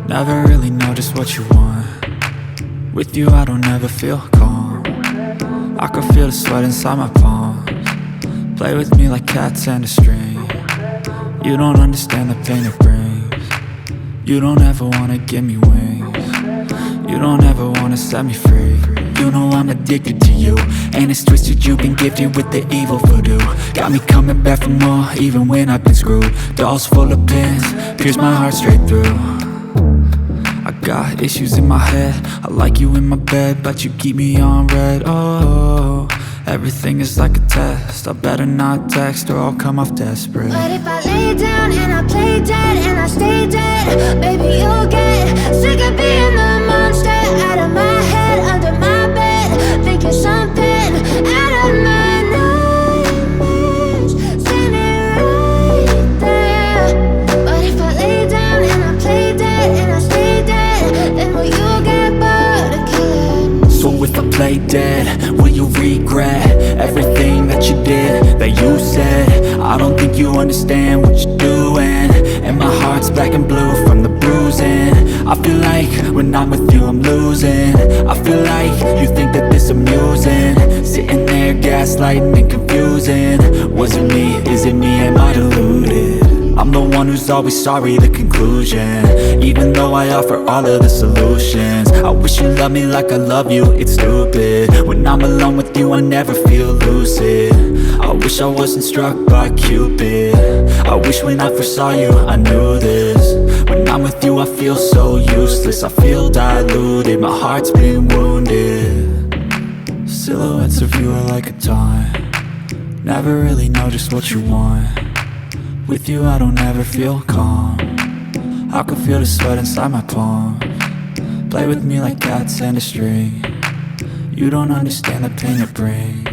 Never really know just what you want. With you I don't ever feel calm. I can feel the sweat inside my palms. Play with me like cats and a string. You don't understand the pain it brings. You don't ever wanna give me wings. You don't ever wanna set me free. You know I'm addicted to you, and it's twisted, you've been gifted with the evil voodoo. Got me coming back for more, even when I've been screwed. Dolls full of pins, pierce my heart straight through. I got issues in my head, I like you in my bed, but you keep me on red. Oh, everything is like a test, I better not text or I'll come off desperate. But if I lay down and I play dead and I stay dead, baby you'll get sick of being the monster out of my head, under my bed, thinking something out of my nightmares, standing right there. But if I lay down and I play dead and I stay dead, then will you get bored of killing? So if I play dead, will you regret everything that you did, that you said? I don't think you understand what you're doing, and my heart's black and blue from the bruising. I feel like when I'm with you I'm losing. I feel like you think that this amusing, sitting there gaslighting and confusing. Was it me? Is it me? Am I deluded? I'm the one who's always sorry, the conclusion, even though I offer all of the solutions. I wish you loved me like I love you, it's stupid. When I'm alone with you I never feel lucid. I wish I wasn't struck by Cupid. I wish when I first saw you I knew this. When I'm with you I feel so useless, I feel diluted, my heart's been wounded. Silhouettes of you are like a taunt. Never really know just what you want. With you I don't ever feel calm. I can feel the sweat inside my palms. Play with me like cats and a string. You don't understand the pain it brings.